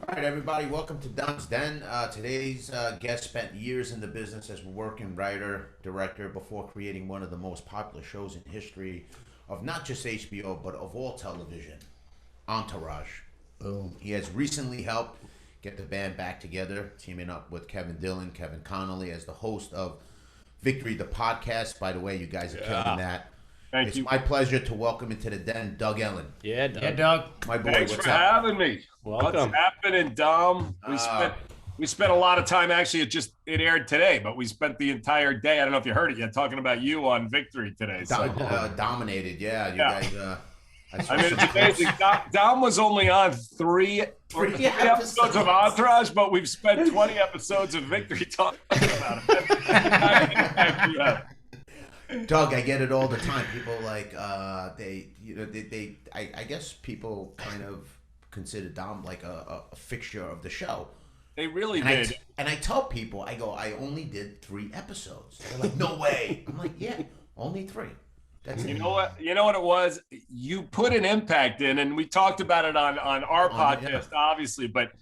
All right, everybody, welcome to Dunn's Den. Today's guest spent years in the business as a working writer, director, before creating one of the most popular shows in history of not just HBO, but of all television, Entourage. Boom. He has recently helped get the band back together, teaming up with Kevin Dillon, Kevin Connolly, as the host of Victory, the podcast. By the way, you guys are killing that. Thank you. It's my pleasure to welcome into the den Doug Ellin. Yeah, Doug. Yeah, Doug. My boy, Thanks what's for up? having me. Welcome. What's happening, Dom? We spent a lot of time. Actually, it aired today, but we spent the entire day. I don't know if you heard it yet, talking about you on Victory today. So. Dominated, yeah. You Yeah. guys. I mean, it's amazing. Dom was only on three episodes of Entourage, but we've spent 20 episodes of Victory talking about it. Doug, I get it all the time. People like I guess people kind of consider Dom like a fixture of the show. They really And did. I tell people, I go, I only did 3 episodes. They're like, no way. I'm like, yeah, only 3. That's it. You know what? You know what it was? You put an impact in, and we talked about it on our podcast, obviously. But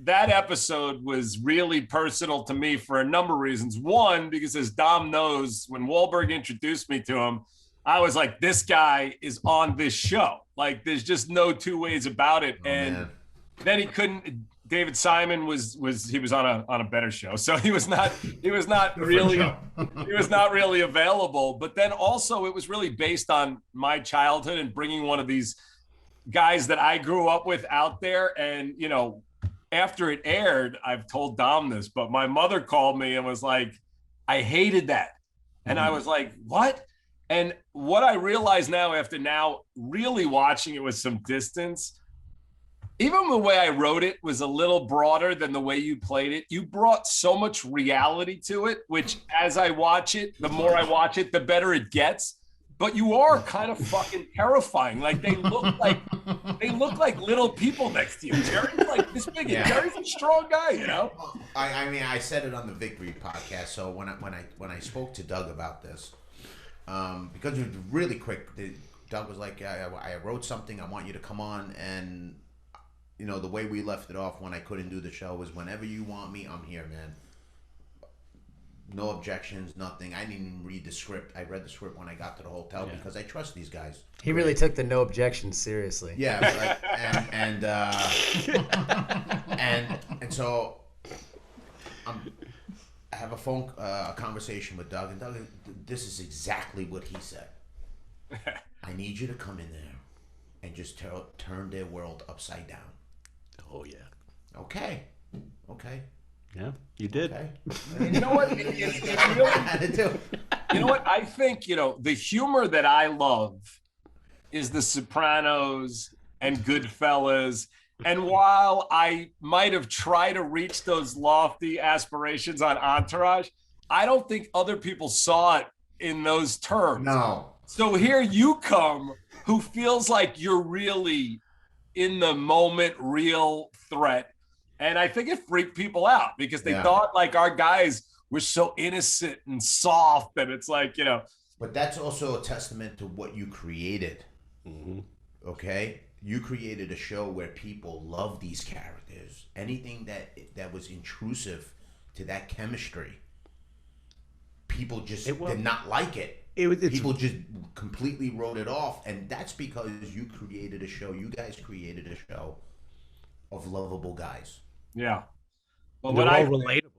that episode was really personal to me for a number of reasons. One, because as Dom knows, when Wahlberg introduced me to him, I was like, this guy is on this show. Like, there's just no two ways about it. Man. Then he couldn't. David Simon was on a better show, so he was not really available. But then also it was really based on my childhood and bringing one of these guys that I grew up with out there. And after it aired, I've told Dom this, but my mother called me and was like, I hated that. And I was like, what? And what I realize now, after now really watching it with some distance, even the way I wrote it was a little broader than the way you played it. You brought so much reality to it, which as I watch it, the more I watch it, the better it gets. But you are kind of fucking terrifying. Like they look like little people next to you. Jerry's like this big. Yeah. Jerry's a strong guy, I mean, I said it on the Victory podcast. So when I spoke to Doug about this, because it was really quick, Doug was like, I wrote something. I want you to come on. And the way we left it off when I couldn't do the show was, whenever you want me, I'm here, man. No objections, nothing. I didn't even read the script. I read the script when I got to the hotel because I trust these guys. He really took the no objections seriously. Yeah, and so I have a conversation with Doug, and Doug, this is exactly what he said. I need you to come in there and just turn their world upside down. Oh, yeah. Okay. Yeah, you did. Okay. You know what? It really, you know what? I think, the humor that I love is The Sopranos and Goodfellas. And while I might have tried to reach those lofty aspirations on Entourage, I don't think other people saw it in those terms. No. So here you come, who feels like you're really in the moment, real threat. And I think it freaked people out because they thought like our guys were so innocent and soft. And it's like, But that's also a testament to what you created. Mm-hmm. Okay? You created a show where people love these characters. Anything that was intrusive to that chemistry, people just did not like it. People just completely wrote it off. And that's because you created a show. You guys created a show of lovable guys. Yeah. Well, They're all relatable.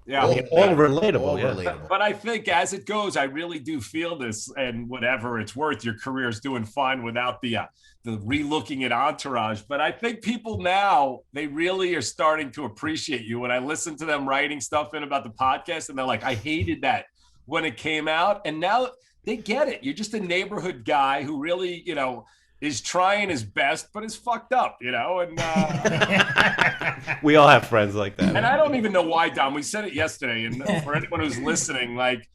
Yeah. All relatable. All yeah. relatable. But I think as it goes, I really do feel this, and whatever it's worth, your career is doing fine without the re-looking at Entourage. But I think people now, they really are starting to appreciate you. When I listen to them writing stuff in about the podcast, and they're like, I hated that when it came out. And now they get it. You're just a neighborhood guy who really, is trying his best, but is fucked up, and We all have friends like that. and I don't even know why, Dom. We said it yesterday, and for anyone who's listening, like,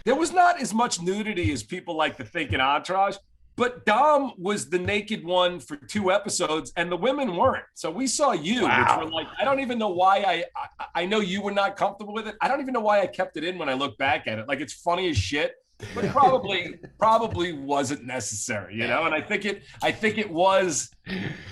there was not as much nudity as people like to think in Entourage, but Dom was the naked one for 2 episodes, and the women weren't. So we saw you, which were like, I don't even know why I know you were not comfortable with it. I don't even know why I kept it in when I look back at it. Like, it's funny as shit. but probably wasn't necessary, you know. And I think it was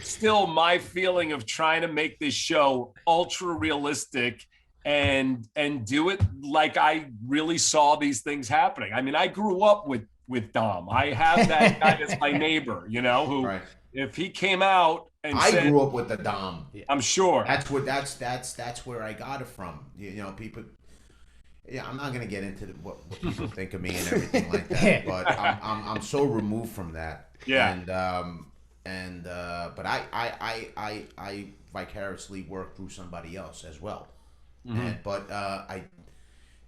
still my feeling of trying to make this show ultra realistic and do it like I really saw these things happening. I mean, I grew up with Dom. I have that guy that's my neighbor, you know, who Right. if he came out and I said, grew up with the Dom. I'm sure That's where I got it from. You know, people. Yeah, I'm not gonna get into what people think of me and everything like that, but I'm so removed from that. Yeah. But I vicariously work through somebody else as well. Mm-hmm. But I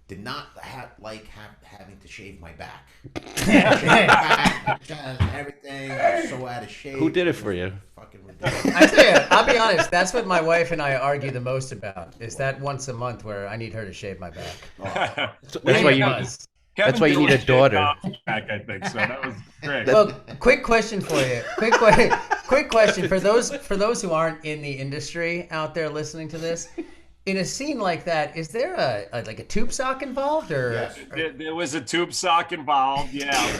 did not having to shave my back. Everything I was so out of shape. Who did it for you? Fucking ridiculous. I tell you, I'll be honest. That's what my wife and I argue the most about. Is that once a month where I need her to shave my back. That's why you. Must. That's why you need a daughter. Back, I think so. That was great. Well, quick question for you. Quick question for those who aren't in the industry out there listening to this. In a scene like that, is there a tube sock involved, or? Yes. There was a tube sock involved. Yeah,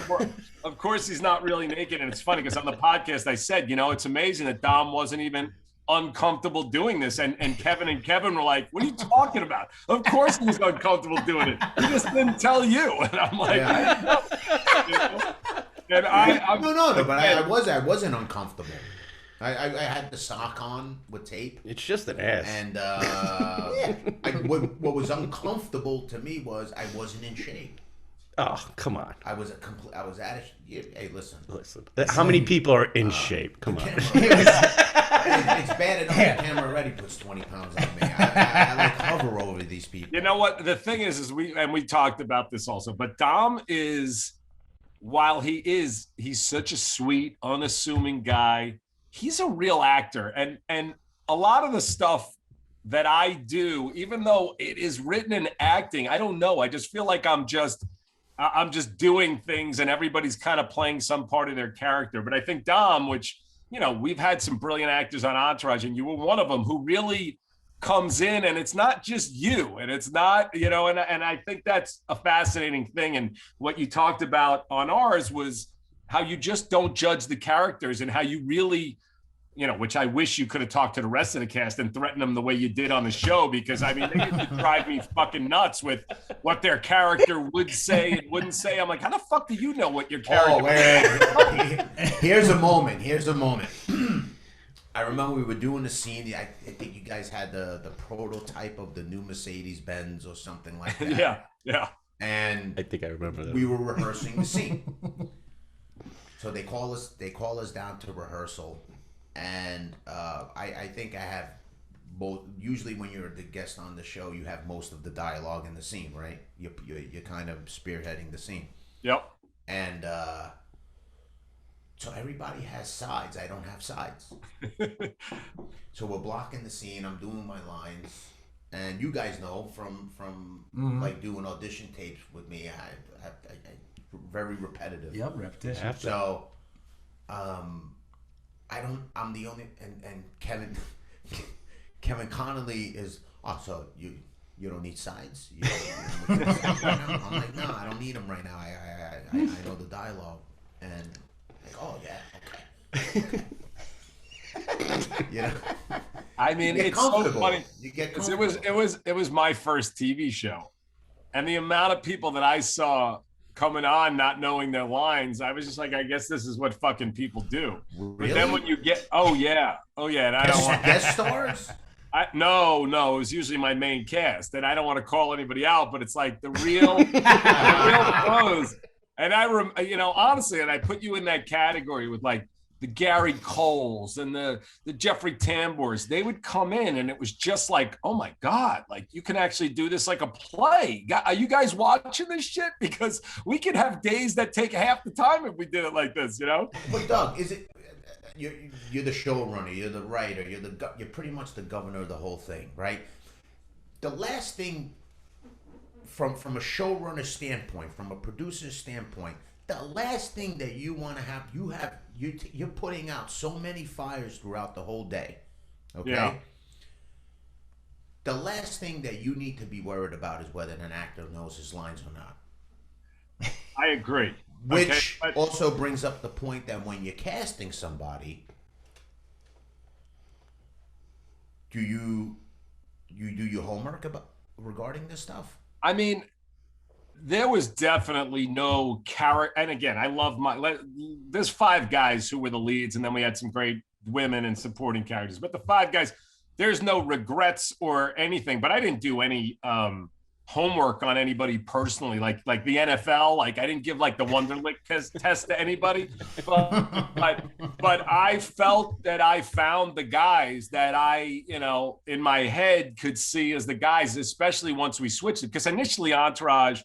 of course he's not really naked, and it's funny because on the podcast I said, you know, it's amazing that Dom wasn't even uncomfortable doing this, and Kevin were like, "What are you talking about? Of course he's uncomfortable doing it. He just didn't tell you." And I'm like, Yeah. you know? And I wasn't uncomfortable. I had the sock on with tape. It's just an ass. And what was uncomfortable to me was I wasn't in shape. Oh, come on. I was out of shape. Hey, listen. How many people are in shape? Come on. It's bad enough the camera already puts 20 pounds on me. I like hover over these people. You know what? The thing is we talked about this also, but Dom is, while he's such a sweet, unassuming guy, he's a real actor. And a lot of the stuff that I do, even though it is written in acting, I don't know. I just feel like I'm just doing things and everybody's kind of playing some part of their character. But I think Dom, which, you know, we've had some brilliant actors on Entourage, and you were one of them, who really comes in, and it's not just you, and it's not, you know, and I think that's a fascinating thing. And what you talked about on ours was how you just don't judge the characters, and how you really, you know, which I wish you could have talked to the rest of the cast and threatened them the way you did on the show, because I mean, they used to drive me fucking nuts with what their character would say and wouldn't say. I'm like, how the fuck do you know what your character? Oh, wait. Here's a moment. I remember we were doing the scene. I think you guys had the prototype of the new Mercedes-Benz or something like that. Yeah. And I think I remember that. We were rehearsing the scene. So they call us down to rehearsal, and I think I have both. Usually, when you're the guest on the show, you have most of the dialogue in the scene, right? You're kind of spearheading the scene. Yep. And so everybody has sides. I don't have sides. So we're blocking the scene. I'm doing my lines, and you guys know from like doing audition tapes with me, I very repetitive. Yep, repetition. So, I'm the only, and Kevin Connolly is, so you don't need sides? You don't need sides right now? I'm like, no, I don't need them right now. I know the dialogue. And like, oh yeah, okay. You know? I mean, it's so funny. You get it was my first TV show, and the amount of people that I saw coming on not knowing their lines, I was just like, I guess this is what fucking people do. Really? But then when you get, oh yeah, and I don't want guest stars. No, it was usually my main cast, and I don't want to call anybody out, but it's like the real pros. And honestly, and I put you in that category with like the Gary Coles and the Jeffrey Tambors. They would come in, and it was just like, oh my God, like you can actually do this like a play. Are you guys watching this shit? Because we could have days that take half the time if we did it like this, you know? But Doug, is it you're the showrunner, you're the writer, you're pretty much the governor of the whole thing, right? The last thing from a showrunner standpoint, from a producer standpoint, the last thing that you want to have, you're putting out so many fires throughout the whole day, okay? Yeah. The last thing that you need to be worried about is whether an actor knows his lines or not. I agree. Which Okay, also brings up the point that when you're casting somebody, do you do your homework about regarding this stuff? I mean, there was definitely no character. And again, I love there's 5 guys who were the leads, and then we had some great women and supporting characters. But the 5 guys, there's no regrets or anything. But I didn't do any homework on anybody personally, like the NFL. Like I didn't give like the Wonderlic test to anybody. But I felt that I found the guys that I, in my head could see as the guys, especially once we switched it. Because initially Entourage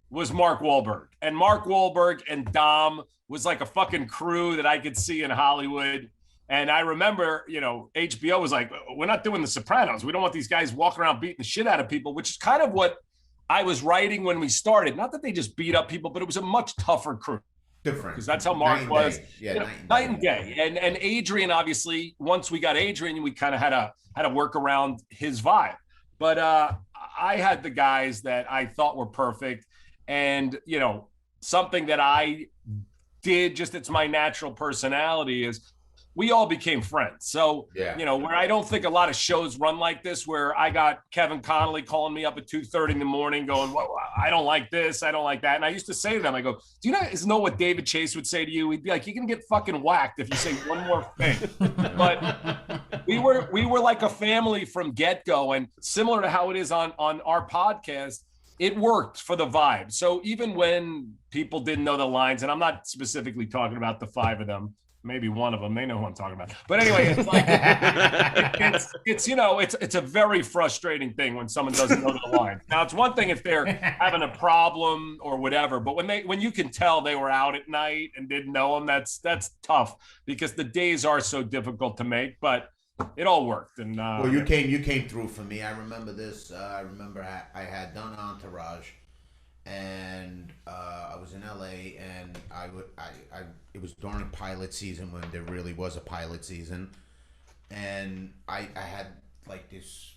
was Mark Wahlberg, and Mark Wahlberg and Dom was like a fucking crew that I could see in Hollywood. And I remember, HBO was like, we're not doing The Sopranos. We don't want these guys walking around beating the shit out of people, which is kind of what I was writing when we started. Not that they just beat up people, but it was a much tougher crew. Different. Because that's how Mark was. Yeah, night and day. And Adrian, obviously, once we got Adrian, we kind of had to work around his vibe. But I had the guys that I thought were perfect. And, something that I did, just it's my natural personality, is we all became friends. So, where I don't think a lot of shows run like this, where I got Kevin Connolly calling me up at 2:30 in the morning going, well, I don't like this, I don't like that. And I used to say to them, I go, do you guys know what David Chase would say to you? He'd be like, you're going to get fucking whacked if you say one more thing. But we were like a family from get-go. And similar to how it is on our podcast, it worked for the vibe. So even when people didn't know the lines, and I'm not specifically talking about the 5 of them, maybe one of them, they know who I'm talking about. But anyway, it's like, it's a very frustrating thing when someone doesn't know the lines. Now, it's one thing if they're having a problem or whatever, but when you can tell they were out at night and didn't know them, that's tough, because the days are so difficult to make. But it all worked. And well, you came through for me. I remember this. I remember I had done Entourage, and I was in LA, and it was during pilot season, when there really was a pilot season, and I had like this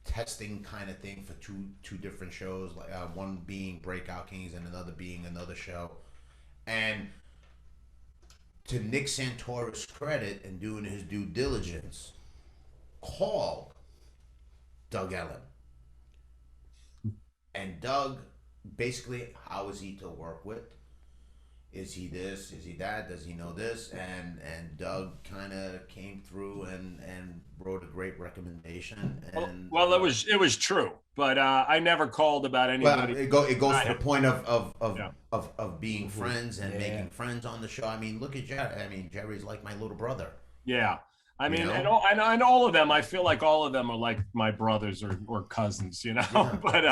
testing kind of thing for two different shows, like one being Breakout Kings and another being another show. And to Nick Santora's credit, and doing his due diligence, called Doug Ellin. And Doug, basically, how is he to work with? Is he this? Is he that? Does he know this? And Doug kind of came through and wrote a great recommendation. And well, it was true, but I never called about anybody. Well, it goes to the point of being friends and making friends on the show. I mean, look at Jerry. I mean, Jerry's like my little brother. Yeah. I mean, and all of them, I feel like all of them are like my brothers or cousins, but,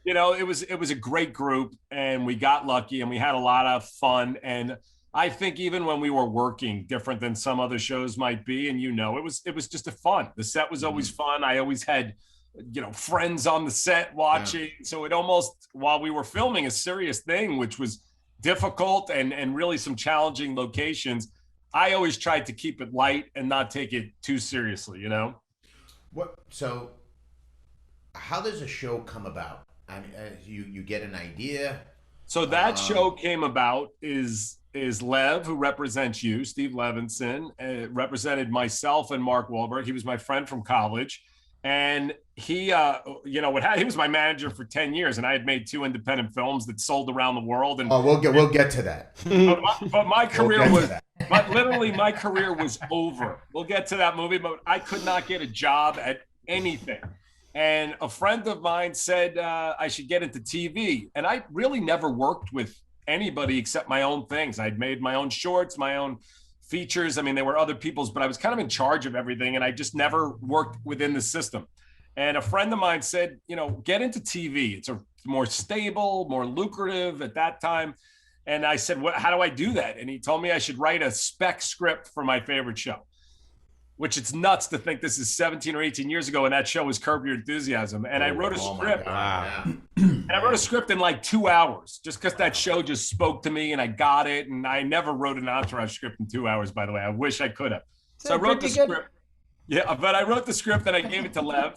it was a great group, and we got lucky, and we had a lot of fun. And I think even when we were working, different than some other shows might be, and it was just a fun. The set was always fun. I always had, friends on the set watching. Yeah. So it almost, while we were filming a serious thing, which was difficult and really some challenging locations, I always tried to keep it light and not take it too seriously, What? So, how does a show come about? I mean, you get an idea. So that show came about is Lev, who represents you, Steve Levinson, represented myself and Mark Wahlberg. He was my friend from college. And he, he was my manager for 10 years, and I had made 2 independent films that sold around the world. And we'll get to that. But my career literally my career was over. We'll get to that movie, but I could not get a job at anything. And a friend of mine said I should get into TV, and I really never worked with anybody except my own things. I'd made my own shorts, my own features. I mean, they were other people's, but I was kind of in charge of everything, and I just never worked within the system. And a friend of mine said, get into TV. It's a more stable, more lucrative at that time. And I said, how do I do that? And he told me I should write a spec script for my favorite show, which it's nuts to think this is 17 or 18 years ago, and that show was Curb Your Enthusiasm. And I wrote a script. And I wrote a script in like 2 hours, just because that show just spoke to me and I got it. And I never wrote an Entourage script in 2 hours, by the way. I wish I could have. So I wrote the script. Yeah, but I wrote the script and I gave it to Lev.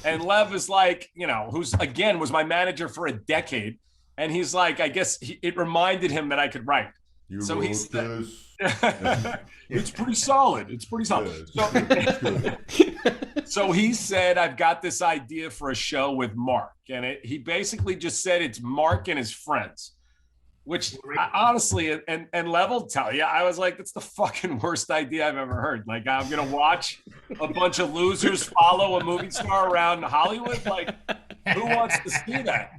And Lev is like, who's, again, was my manager for a decade. And he's like, I guess it reminded him that I could write. You So wrote he's this. it's pretty solid. It's pretty solid. So he said, I've got this idea for a show with Mark. And he basically just said it's Mark and his friends, which I, honestly, and Lev will tell you, I was like, that's the fucking worst idea I've ever heard. Like, I'm going to watch a bunch of losers follow a movie star around Hollywood. Like, who wants to see that?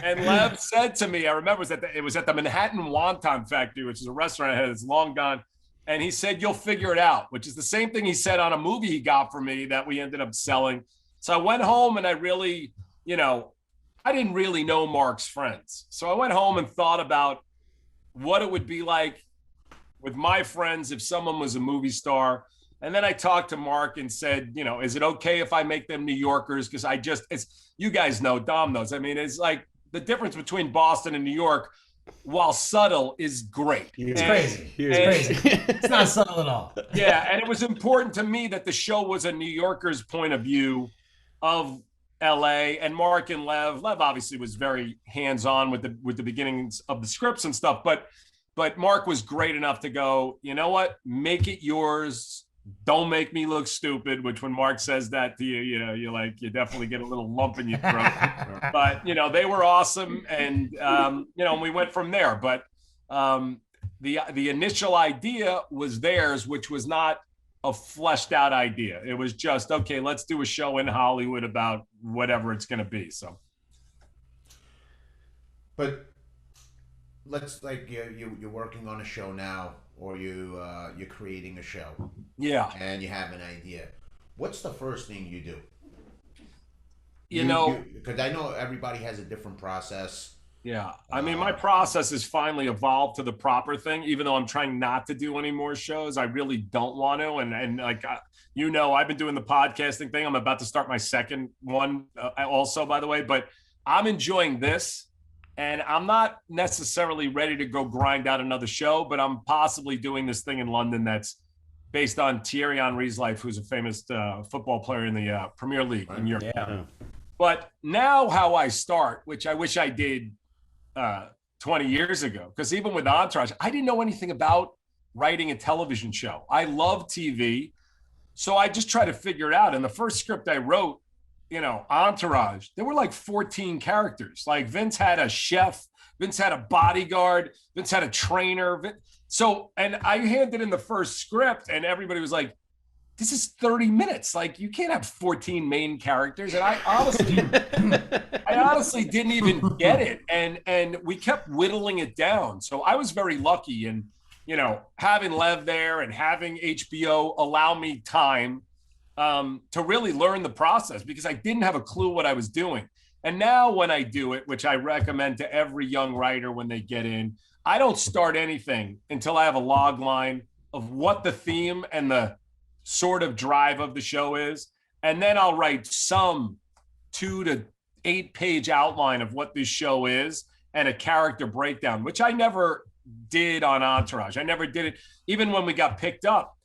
And Lev said to me, I remember it was at the Manhattan Wonton Factory, which is a restaurant I had. It's long gone. And he said, you'll figure it out, which is the same thing he said on a movie he got for me that we ended up selling. So I went home and I really, I didn't really know Mark's friends. So I went home and thought about what it would be like with my friends if someone was a movie star. And then I talked to Mark and said, is it okay if I make them New Yorkers? Because it's, you guys know, Dom knows. I mean, it's like the difference between Boston and New York, while subtle, is great. It's crazy. It's crazy. It's not subtle at all. Yeah, and it was important to me that the show was a New Yorker's point of view of LA. And Mark and Lev obviously was very hands-on with the beginnings of the scripts and stuff, but Mark was great enough to go, you know what, make it yours. Don't make me look stupid, which when Mark says that to you, you definitely get a little lump in your throat. But, they were awesome. And, we went from there. But the initial idea was theirs, which was not a fleshed out idea. It was just, okay, let's do a show in Hollywood about whatever it's going to be. So. But let's you're working on a show now, or you're creating a show. Yeah. And you have an idea. What's the first thing you do? Because I know everybody has a different process. Yeah. I mean, my process has finally evolved to the proper thing, even though I'm trying not to do any more shows. I really don't want to. And like, I've been doing the podcasting thing. I'm about to start my second one also, by the way, but I'm enjoying this. And I'm not necessarily ready to go grind out another show, but I'm possibly doing this thing in London that's based on Thierry Henry's life, who's a famous football player in the Premier League in Europe. Yeah. But now how I start, which I wish I did 20 years ago, because even with Entourage, I didn't know anything about writing a television show. I love TV, so I just try to figure it out. And the first script I wrote, Entourage, there were like 14 characters. Like Vince had a chef, Vince had a bodyguard, Vince had a trainer. And I handed in the first script and everybody was like, this is 30 minutes. Like, you can't have 14 main characters. And I honestly didn't even get it. And we kept whittling it down. So I was very lucky. And, having Lev there and having HBO allow me time to really learn the process, because I didn't have a clue what I was doing. And now when I do it, which I recommend to every young writer when they get in, I don't start anything until I have a log line of what the theme and the sort of drive of the show is. And then I'll write some 2 to 8 page outline of what this show is and a character breakdown, which I never did on Entourage. I never did it. Even when we got picked up,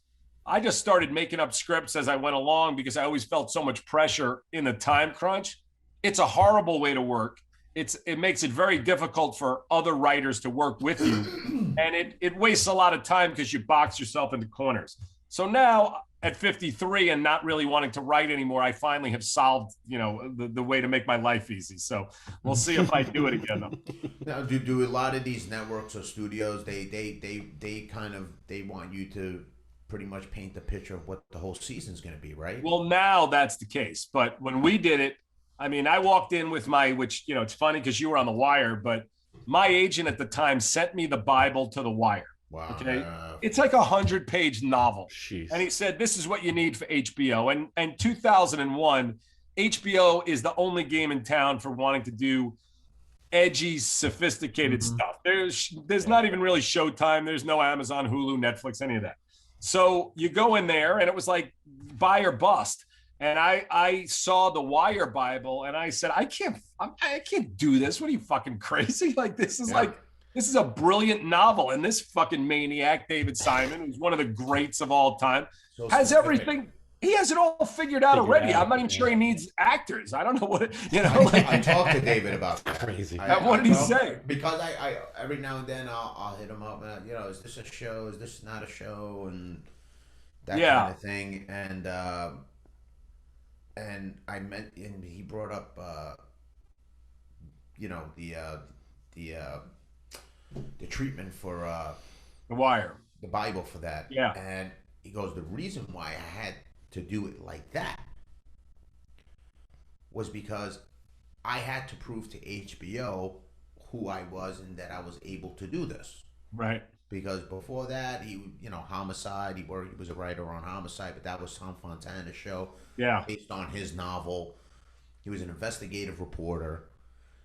I just started making up scripts as I went along because I always felt so much pressure in the time crunch. It's a horrible way to work. It makes it very difficult for other writers to work with you. And it wastes a lot of time because you box yourself into corners. So now at 53 and not really wanting to write anymore, I finally have solved, the way to make my life easy. So we'll see if I do it again. Now, do a lot of these networks or studios, they want you to pretty much paint the picture of what the whole season's going to be, right? Well, now that's the case. But when we did it, I mean, I walked in with which, it's funny because you were on The Wire, but my agent at the time sent me the Bible to The Wire. Wow. Okay. It's like 100-page novel. Jeez. And he said, this is what you need for HBO. And 2001, HBO is the only game in town for wanting to do edgy, sophisticated stuff. There's not even really Showtime. There's no Amazon, Hulu, Netflix, any of that. So you go in there and it was like buy or bust. And I saw the Wire Bible and I said, I can't do this. What are you, fucking crazy? Like, this is a brilliant novel. And this fucking maniac, David Simon, who's one of the greats of all time, has everything he has it all figured out already. I'm not even sure he needs actors. I don't know what, you know. Like, I talked to David about that. Crazy. What did he say? Because I every now and then I'll hit him up and, you know, is this a show? Is this not a show? And that kind of thing. And I meant, and he brought up, you know, the treatment for The Wire, the Bible for that. Yeah. And he goes, the reason why I had to do it like that was because I had to prove to HBO who I was and that I was able to do this. right? Because before that, he, you know, Homicide, he was a writer on Homicide, but that was Tom Fontana's show. Yeah. Based on his novel. He was an investigative reporter.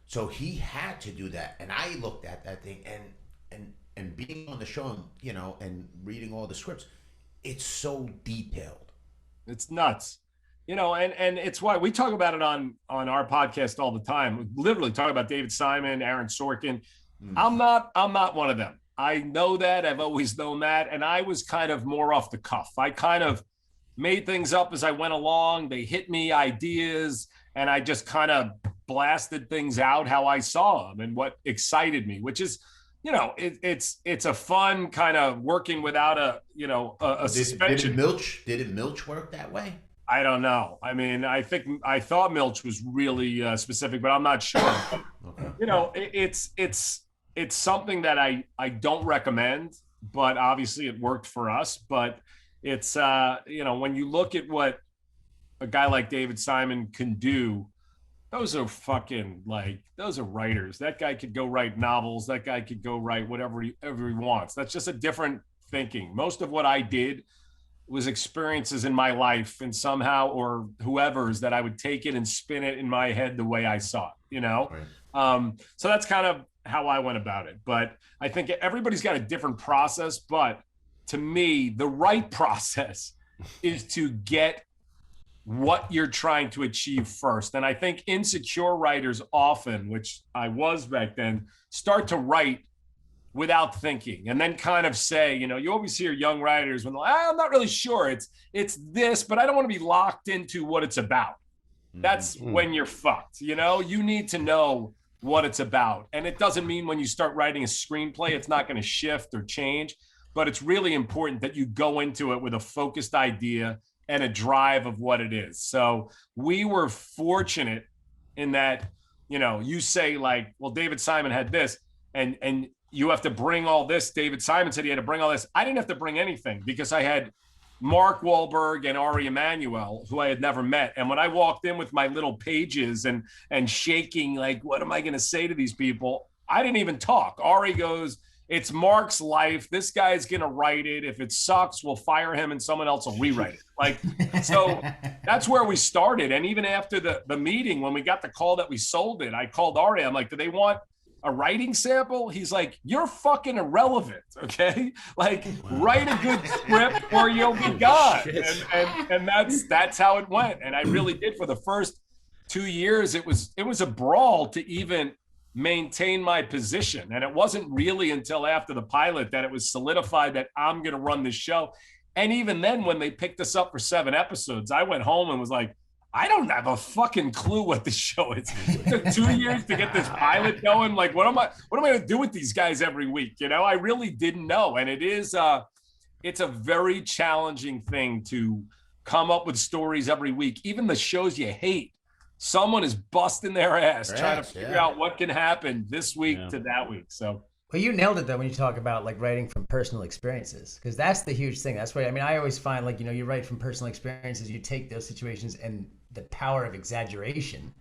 So he had to do that. And I looked at that thing and being on the show, and, you know, and reading all the scripts, it's so detailed. It's nuts, you know, and it's why we talk about it on our podcast all the time. We literally talk about David Simon, Aaron Sorkin. I'm not one of them. I know that. I've always known that. And I was kind of more off the cuff. I kind of made things up as I went along. They hit me ideas, and I just kind of blasted things out how I saw them and what excited me, which is, you know, it's a fun kind of working without a, you know, a suspension. Did it Milch work that way? I don't know. I mean, I thought Milch was really specific, but I'm not sure. Okay. You know, it's something that I don't recommend, but obviously it worked for us. But it's, you know, when you look at what a guy like David Simon can do, those are those are writers. That guy could go write novels. That guy could go write whatever he wants. That's just a different thinking. Most of what I did was experiences in my life, and somehow, or whoever's, that I would take it and spin it in my head the way I saw it, you know? Right. So that's kind of how I went about it. But I think everybody's got a different process. But to me, the right process is to get what you're trying to achieve first. And I think insecure writers often, which I was back then, start to write without thinking, and then kind of say, you know, you always hear young writers when they're like, I'm not really sure, it's this, but I don't want to be locked into what it's about. That's when you're fucked. You know, you need to know what it's about. And it doesn't mean when you start writing a screenplay, it's not going to shift or change, but it's really important that you go into it with a focused idea and a drive of what it is. So we were fortunate in that, you know, you say like, well, David Simon had this, and you have to bring all this. David Simon said he had to bring all this. I didn't have to bring anything because I had Mark Wahlberg and Ari Emanuel, who I had never met. And when I walked in with my little pages and shaking, like, what am I going to say to these people? I didn't even talk. Ari goes, it's Mark's life. This guy's going to write it. If it sucks, we'll fire him and someone else will rewrite it. Like, so that's where we started. And even after the meeting, when we got the call that we sold it, I called Ari. I'm like, do they want a writing sample? He's like, you're fucking irrelevant. Okay. Like, write a good script or you'll be gone. And that's how it went. And I really did. For the first 2 years, it was a brawl to even maintain my position. And it wasn't really until after the pilot that it was solidified that I'm going to run this show. And even then, when they picked us up for 7 episodes, I went home and was like, I don't have a fucking clue what this show is. It took 2 years to get this pilot going. Like, what am I going to do with these guys every week? You know, I really didn't know. And it's a very challenging thing to come up with stories every week. Even the shows you hate, someone is busting their ass trying to figure out what can happen this week to that week. So. Well, you nailed it though when you talk about like writing from personal experiences, because that's the huge thing. That's why, I mean, I always find, like, you know, you write from personal experiences, you take those situations, and the power of exaggeration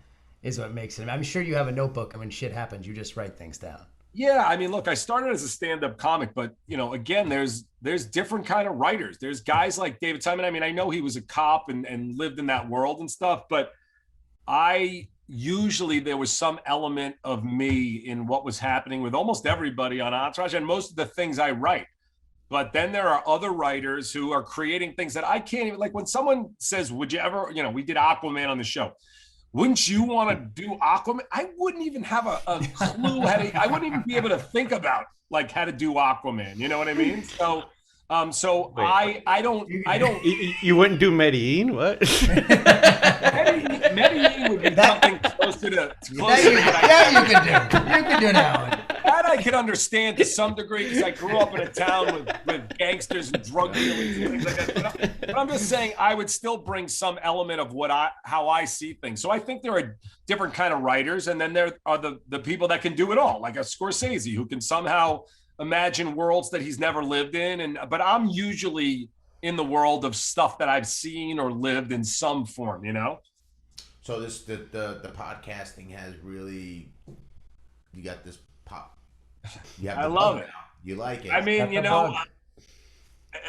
is what makes it. I mean, I'm sure you have a notebook, and when shit happens, you just write things down. Yeah, I mean, look, I started as a stand-up comic, but, you know, again, there's different kind of writers. There's guys like David Simon. I mean, I know he was a cop and lived in that world and stuff, but usually there was some element of me in what was happening with almost everybody on Entourage and most of the things I write. But then there are other writers who are creating things that I can't even, like when someone says, would you ever, you know, we did Aquaman on the show. Wouldn't you want to do Aquaman? I wouldn't even have a clue I wouldn't even be able to think about like how to do Aquaman. You know what I mean? So So Wait. I don't. You wouldn't do Medellin? What? Medellin would be something closer to what you can do. You can do that one. that I could understand to some degree because I grew up in a town with gangsters and drug dealers and things like that. But I'm just saying I would still bring some element of how I see things. So I think there are different kind of writers, and then there are the people that can do it all, like a Scorsese, who can somehow imagine worlds that he's never lived in. But I'm usually in the world of stuff that I've seen or lived in some form, you know? So the podcasting has really, you got this pop. I love it. Now. You like it. I mean,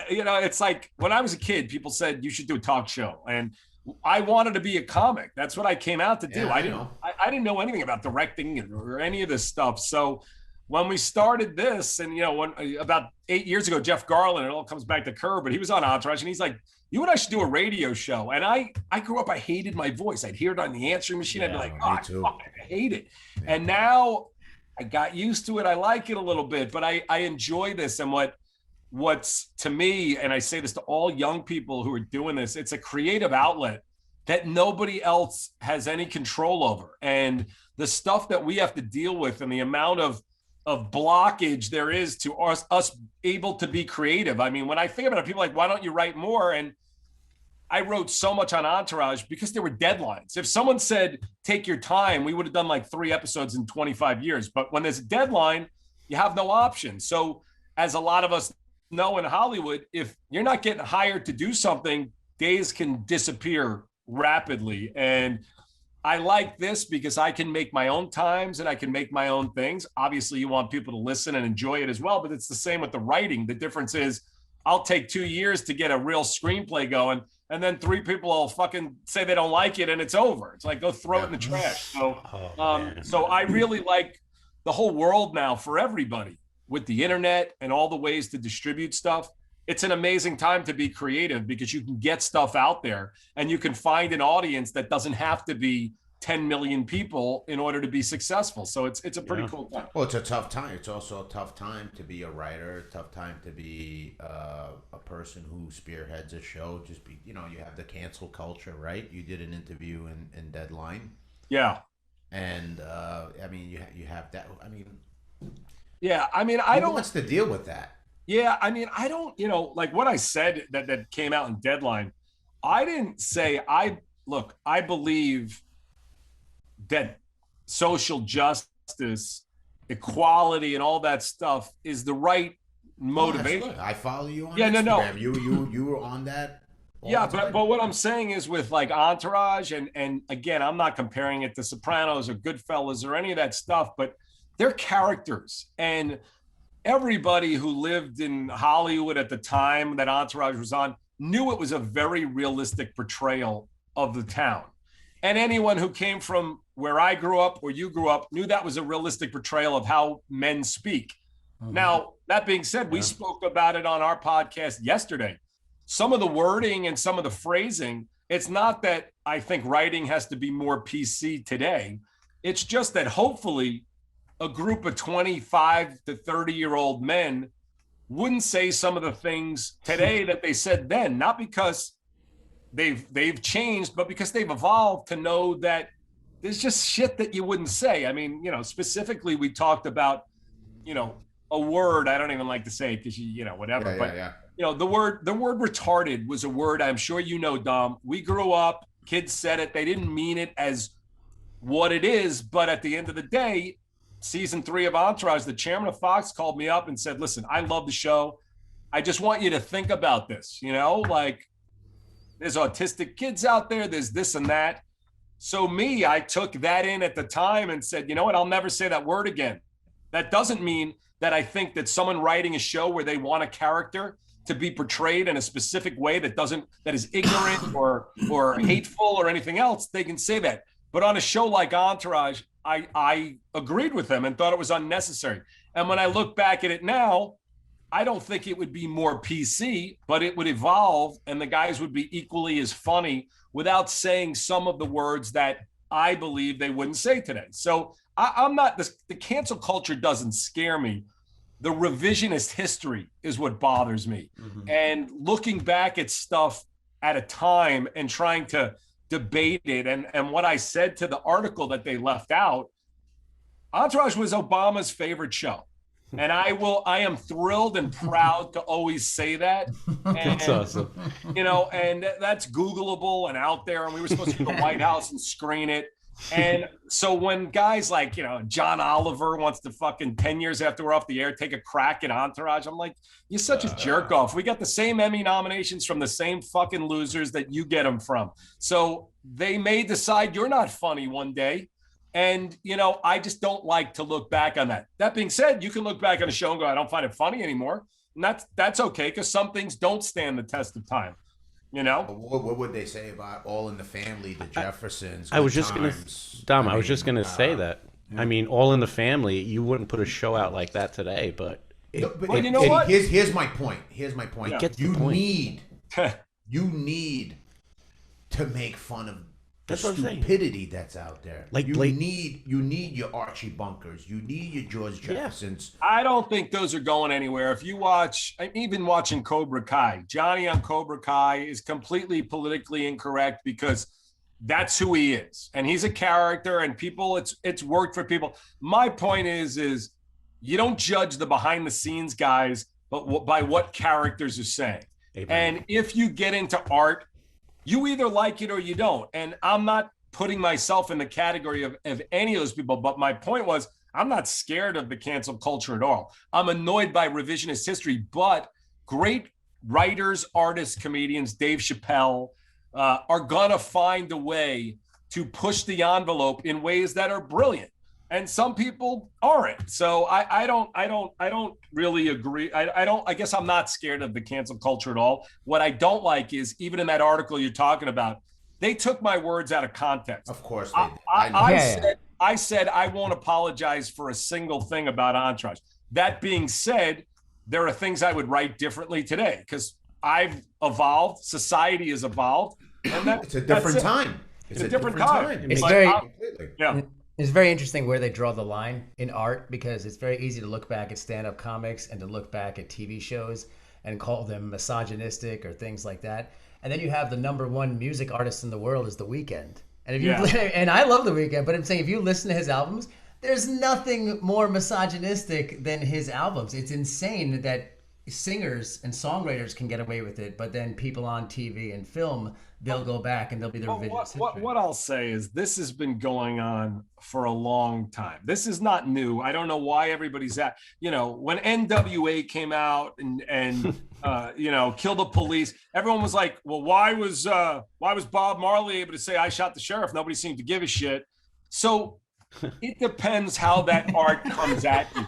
it's like when I was a kid, people said you should do a talk show, and I wanted to be a comic. That's what I came out to do. Yeah, I didn't know anything about directing or any of this stuff. So when we started this, and about 8 years ago, Jeff Garland, it all comes back to Kerr, but he was on Entourage, and he's like, "You and I should do a radio show." And I grew up, I hated my voice. I'd hear it on the answering machine. I'd be like, "Oh, I hate it." Yeah. And now I got used to it. I like it a little bit, but I enjoy this. And what's to me, and I say this to all young people who are doing this, it's a creative outlet that nobody else has any control over. And the stuff that we have to deal with and the amount of blockage there is to us able to be creative. I mean, when I think about it, people are like, why don't you write more? And I wrote so much on Entourage because there were deadlines. If someone said, take your time, we would have done like 3 episodes in 25 years. But when there's a deadline, you have no option. So as a lot of us know in Hollywood, if you're not getting hired to do something, days can disappear rapidly. And I like this because I can make my own times and I can make my own things. Obviously, you want people to listen and enjoy it as well, but it's the same with the writing. The difference is I'll take 2 years to get a real screenplay going, and then 3 people will fucking say they don't like it, and it's over. It's like, go throw it in the trash. So I really like the whole world now for everybody with the internet and all the ways to distribute stuff. It's an amazing time to be creative because you can get stuff out there and you can find an audience that doesn't have to be 10 million people in order to be successful. So it's a pretty cool time. Well, it's a tough time. It's also a tough time to be a writer, a tough time to be a person who spearheads a show. You have the cancel culture, right? You did an interview in Deadline. Yeah. And, you have that. Who wants to deal with that? Yeah, I mean, I don't, like what I said that came out in Deadline, I didn't say, I believe that social justice, equality, and all that stuff is the right motivation. I follow you on Instagram. No. You were on that. Yeah, but what I'm saying is with like Entourage, and again, I'm not comparing it to Sopranos or Goodfellas or any of that stuff, but they're characters. And everybody who lived in Hollywood at the time that Entourage was on knew it was a very realistic portrayal of the town. And anyone who came from where I grew up or you grew up knew that was a realistic portrayal of how men speak. Mm-hmm. Now, that being said, we spoke about it on our podcast yesterday. Some of the wording and some of the phrasing, it's not that I think writing has to be more PC today. It's just that hopefully a group of 25 to 30-year-old men wouldn't say some of the things today that they said then, not because they've changed, but because they've evolved to know that there's just shit that you wouldn't say. I mean, specifically we talked about, a word, I don't even like to say it because whatever, the word retarded was a word I'm sure Dom. We grew up, kids said it, they didn't mean it as what it is, but at the end of the day, season 3 of Entourage, the chairman of Fox called me up and said, listen, I love the show. I just want you to think about this, like there's autistic kids out there, there's this and that. So I took that in at the time and said, you know what, I'll never say that word again. That doesn't mean that I think that someone writing a show where they want a character to be portrayed in a specific way that is ignorant or hateful or anything else, they can say that. But on a show like Entourage, I agreed with them and thought it was unnecessary. And when I look back at it now, I don't think it would be more PC, but it would evolve and the guys would be equally as funny without saying some of the words that I believe they wouldn't say today. So I'm not, the cancel culture doesn't scare me. the revisionist history is what bothers me. And looking back at stuff at a time and trying to debate it. And what I said to the article that they left out, Entourage was Obama's favorite show. And I am thrilled and proud to always say that. And, That's awesome. You know, and that's Googleable and out there. And we were supposed to go to the White House and screen it. And so when guys like, you know, John Oliver wants to fucking 10 years after we're off the air, take a crack at Entourage, I'm like, you're such a jerk off. We got the same Emmy nominations from the same fucking losers that you get them from. So they may decide you're not funny one day. And, you know, I just don't like to look back on that. That being said, you can look back on a show and go, I don't find it funny anymore. And that's okay, because some things don't stand the test of time. You know, what would they say about All in the Family, the Jeffersons? I was just gonna, Dom. I was just gonna say that. I mean, All in the Family. You wouldn't put a show out like that today, but. Well, you know what? Here's my point. Here's my point. It gets the You point. need to make fun of the That's what I'm saying. stupidity that's out there. Like, you need your Archie Bunkers. You need your George Jeffersons. I don't think those are going anywhere. If you watch, I'm even watching Cobra Kai, Johnny on Cobra Kai is completely politically incorrect because that's who he is. And he's a character, and people, it's worked for people. My point is you don't judge the behind the scenes guys, but by what characters are saying. Amen. And if you get into art, you either like it or you don't. And I'm not putting myself in the category of any of those people. But my point was, I'm not scared of the cancel culture at all. I'm annoyed by revisionist history, but great writers, artists, comedians, Dave Chappelle, are going to find a way to push the envelope in ways that are brilliant. And some people aren't. So I don't really agree. I guess I'm not scared of the cancel culture at all. What I don't like is, even in that article you're talking about, they took my words out of context. Of course they did. I said I won't apologize for a single thing about Entourage. That being said, there are things I would write differently today because I've evolved. Society has evolved. And it's a different time. It's a different time. It's It's very interesting where they draw the line in art, because it's very easy to look back at stand-up comics and to look back at TV shows and call them misogynistic or things like that. And then you have the #1 music artist in the world is The Weeknd. And if you and I love The Weeknd, but I'm saying if you listen to his albums, there's nothing more misogynistic than his albums. It's insane that singers and songwriters can get away with it, but then people on TV and film, they'll go back and they'll be the revisionist history. What I'll say is this has been going on for a long time. This is not new. I don't know why everybody's at, you know, when NWA came out and you know, Kill the Police, everyone was like, well, why was Bob Marley able to say I shot the sheriff? Nobody seemed to give a shit. So it depends how that art comes at you.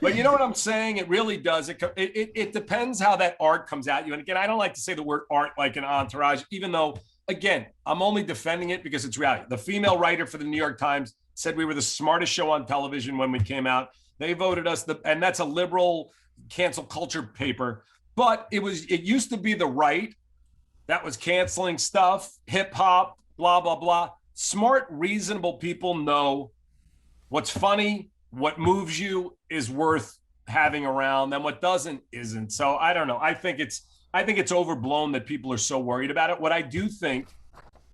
But you know what I'm saying? It really does. It depends how that art comes at you. And again, I don't like to say the word art like an Entourage, even though, again, I'm only defending it because it's reality. The female writer for the New York Times said we were the smartest show on television when we came out. They voted us, and that's a liberal cancel culture paper. But it used to be the right that was canceling stuff, hip hop, blah, blah, blah. Smart, reasonable people know what's funny, what moves you is worth having around, and what doesn't isn't. So I don't know. I think it's overblown that people are so worried about it. What I do think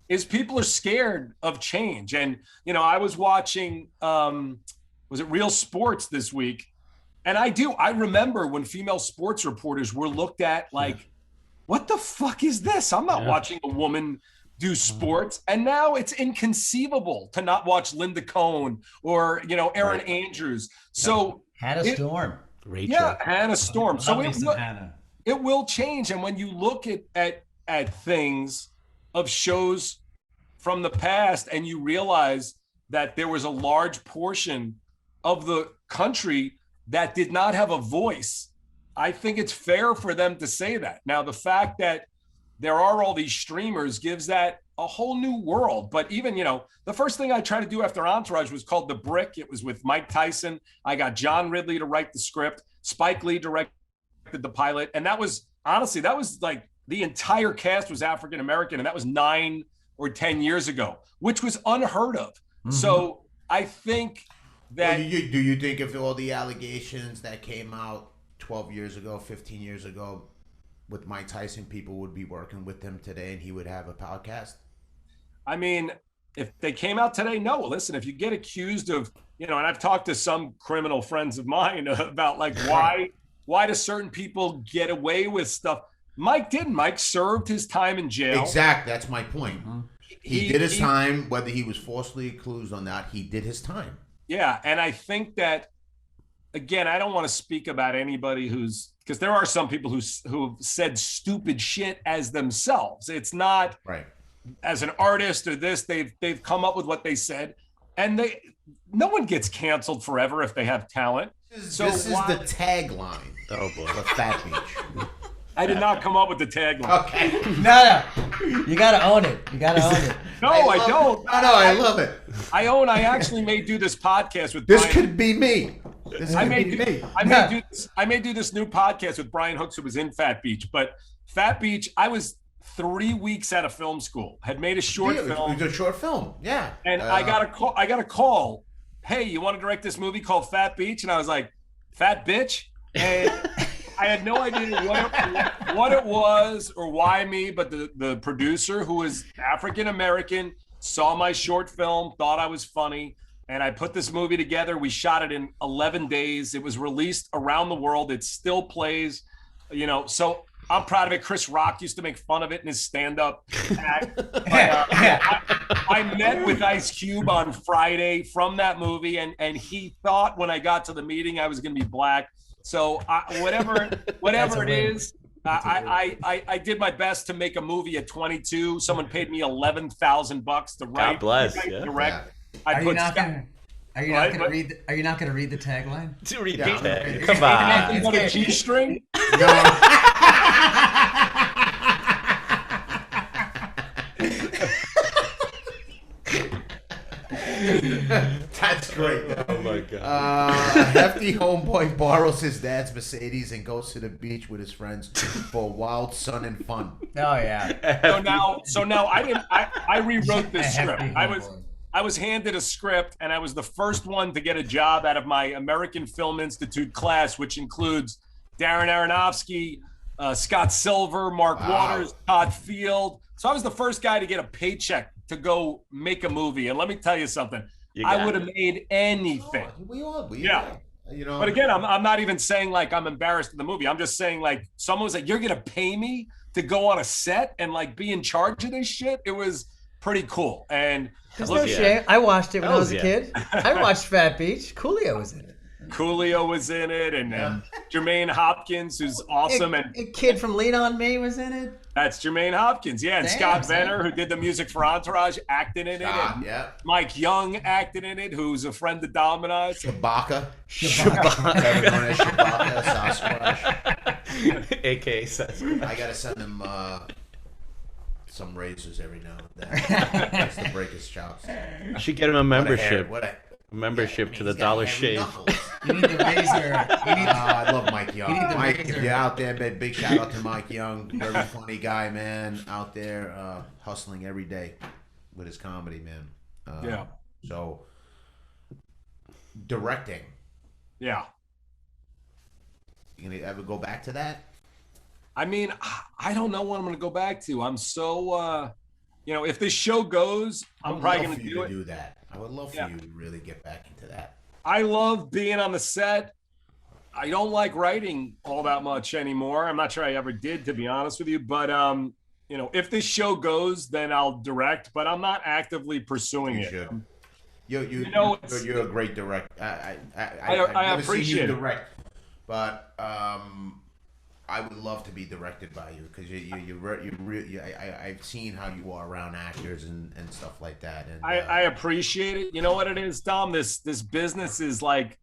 is people are scared of change. And, you know, I was watching, was it Real Sports this week? And I remember when female sports reporters were looked at like, what the fuck is this? I'm not watching a woman do sports. And now it's inconceivable to not watch Linda Cohn or, you know, Erin Andrews. So Hannah Storm. Rachel. Yeah, Hannah Storm. So it will change. And when you look at things of shows from the past and you realize that there was a large portion of the country that did not have a voice, I think it's fair for them to say that. Now, the fact that there are all these streamers gives that a whole new world. But even, you know, the first thing I tried to do after Entourage was called The Brick. It was with Mike Tyson. I got John Ridley to write the script. Spike Lee directed the pilot. And that was, honestly, that was like the entire cast was African-American. And that was 9 or 10 years ago, which was unheard of. Mm-hmm. So I think that do you think if all the allegations that came out 12 years ago, 15 years ago with Mike Tyson, people would be working with him today and he would have a podcast? I mean, if they came out today, no. Listen, if you get accused of, and I've talked to some criminal friends of mine about like why do certain people get away with stuff? Mike didn't. Mike served his time in jail. Exactly. That's my point. He did his time, whether he was falsely accused or not. He did his time. Yeah, and I think that, again, I don't want to speak about anybody because there are some people who've said stupid shit as themselves. It's not right as an artist or this. They've come up with what they said, and no one gets canceled forever if they have talent. This is the tagline. Oh boy, for Fat Beach. I did not come up with the tagline. Okay. No. You gotta own it. You gotta own it. No, I don't. No, I love it. I actually may do this podcast with This Brian. could be me. I may do this new podcast with Brian Hooks, who was in Fat Beach. But Fat Beach, I was 3 weeks out of film school, had made a short film. It was a short film, yeah. And I got a call. Hey, you want to direct this movie called Fat Beach? And I was like, Fat Bitch? And I had no idea what it was or why me, but the producer, who was African-American, saw my short film, thought I was funny, and I put this movie together. We shot it in 11 days. It was released around the world. It still plays, so I'm proud of it. Chris Rock used to make fun of it in his stand-up act. I met with Ice Cube on Friday from that movie, and he thought when I got to the meeting I was going to be black. So whatever it is, I did my best to make a movie at 22. Someone paid me $11,000 to write. God bless. Direct. Are you not going to read the tagline? To read that. Come on. Nothing but a G-string? That's great. Oh my god. A hefty homeboy borrows his dad's Mercedes and goes to the beach with his friends for wild sun and fun. Oh yeah. So now I rewrote this script. I was handed a script, and I was the first one to get a job out of my American Film Institute class, which includes Darren Aronofsky, Scott Silver, Mark Waters, Todd Field. So I was the first guy to get a paycheck to go make a movie. And let me tell you something. I would have made anything. We all. But again, I'm not even saying like I'm embarrassed in the movie. I'm just saying like someone was like, you're going to pay me to go on a set and like be in charge of this shit. It was pretty cool. And there's no shame. I watched it when I was a kid. I watched Fat Beach. Coolio was in it. Coolio was in it, and Jermaine Hopkins, who's awesome. And a kid from Lean On Me was in it. That's Jermaine Hopkins, yeah. And Scott Venner, who did the music for Entourage, acted in it. And Mike Young acted in it, who's a friend of Domino's. Shabaka. Sasquatch. A.K.A. Sasquatch. I got to send him some razors every now and then. Just to break his chops. I should get him a membership. To the Dollar Shave. You need the razor. I love Mike Young. Mike, if you're out there, big shout out to Mike Young. Very funny guy, man. Out there hustling every day with his comedy, man. So, directing. Yeah. You gonna ever go back to that? I mean, I don't know what I'm gonna go back to. I'm so, if this show goes, I'm probably gonna do that. I would love for you to really get back into that. I love being on the set. I don't like writing all that much anymore. I'm not sure I ever did, to be honest with you. But, if this show goes, then I'll direct. But I'm not actively pursuing it. You're a great director. I appreciate it. Direct, but I would love to be directed by you because I've seen how you are around actors and stuff like that. And I appreciate it. You know what it is, Dom? This business is like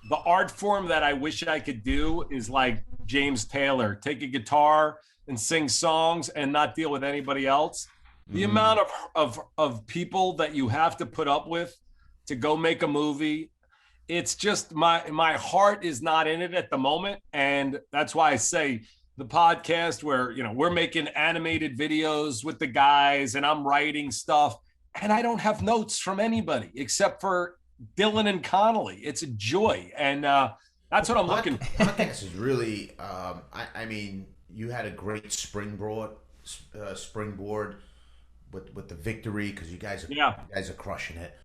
the art form that I wish I could do is like James Taylor. Take a guitar and sing songs and not deal with anybody else. The amount of people that you have to put up with to go make a movie. It's just my heart is not in it at the moment. And that's why I say the podcast where, we're making animated videos with the guys and I'm writing stuff and I don't have notes from anybody except for Dylan and Connolly. It's a joy. And that's what I'm looking for. Podcast is really, I mean, you had a great springboard with the victory because you guys are crushing it.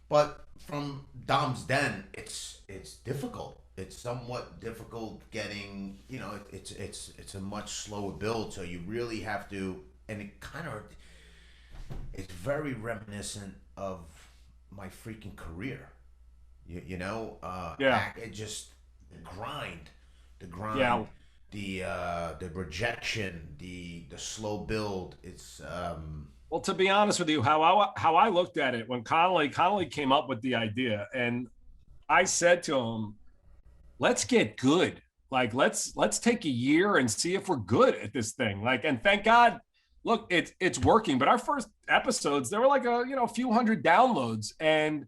But from Dom's Den, it's difficult. It's somewhat difficult getting, it's a much slower build, so you really have to, and it's very reminiscent of my freaking career. It just the grind, the rejection, the slow build. It's Well, to be honest with you, how I looked at it when Connolly came up with the idea, and I said to him, let's get good. Like, let's take a year and see if we're good at this thing. Like, and thank God, look, it's working. But our first episodes, there were like a few hundred downloads, and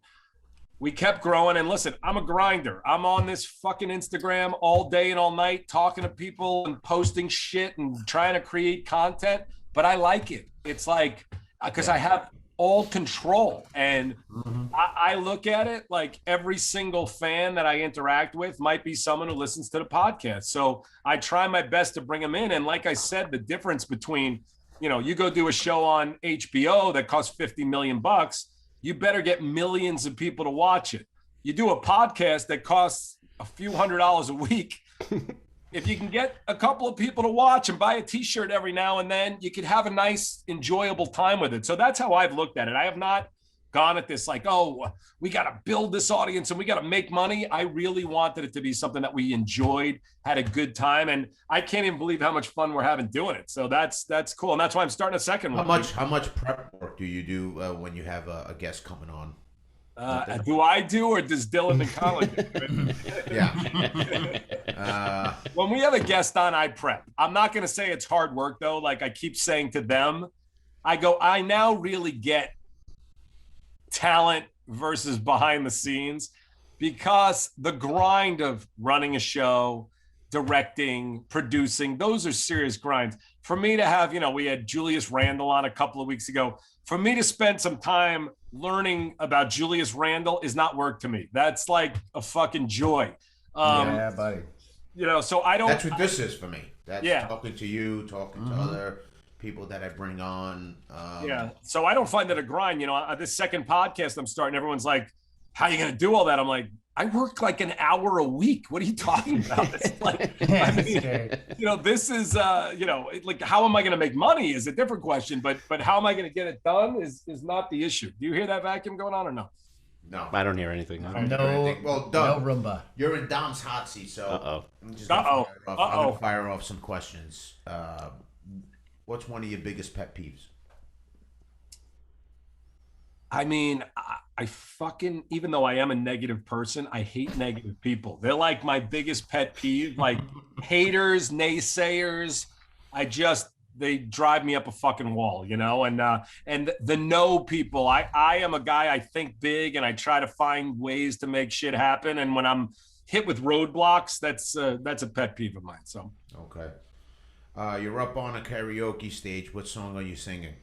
we kept growing. And listen, I'm a grinder. I'm on this fucking Instagram all day and all night, talking to people and posting shit and trying to create content. But I like it. It's like, because I have all control. And I look at it like every single fan that I interact with might be someone who listens to the podcast. So I try my best to bring them in. And like I said, the difference between, you go do a show on HBO that costs $50 million, you better get millions of people to watch it. You do a podcast that costs a few $100s a week. If you can get a couple of people to watch and buy a t-shirt every now and then, you could have a nice, enjoyable time with it. So that's how I've looked at it. I have not gone at this like, oh, we got to build this audience and we got to make money. I really wanted it to be something that we enjoyed, had a good time. And I can't even believe how much fun we're having doing it. So that's cool. And that's why I'm starting a second one. How much prep work do you do when you have a guest coming on? Do I do, or does Dylan and Colin do? Yeah. When we have a guest on, I prep. I'm not going to say it's hard work, though. Like I keep saying to them, I now really get talent versus behind the scenes, because the grind of running a show, directing, producing, those are serious grinds. For me to have, we had Julius Randle on a couple of weeks ago. For me to spend some time learning about Julius Randle is not work to me. That's like a fucking joy. Yeah, buddy. So I don't. That's what this is for me. That's talking to you, talking to other people that I bring on. So I don't find it a grind. This second podcast I'm starting, everyone's like, how are you going to do all that? I'm like, I work like an hour a week. What are you talking about? It's like, this is, like, how am I going to make money is a different question, but how am I going to get it done is not the issue. Do you hear that vacuum going on or no? No. I don't hear anything. No. Well, Doug, no Roomba. You're in Dom's hot seat, so I'm going to fire off some questions. What's one of your biggest pet peeves? I mean, I fucking, even though I am a negative person, I hate negative people. They're like my biggest pet peeve, like haters, naysayers. They drive me up a fucking wall, and the no people. I am a guy, I think big and I try to find ways to make shit happen. And when I'm hit with roadblocks, that's a pet peeve of mine. So. Okay. You're up on a karaoke stage. What song are you singing?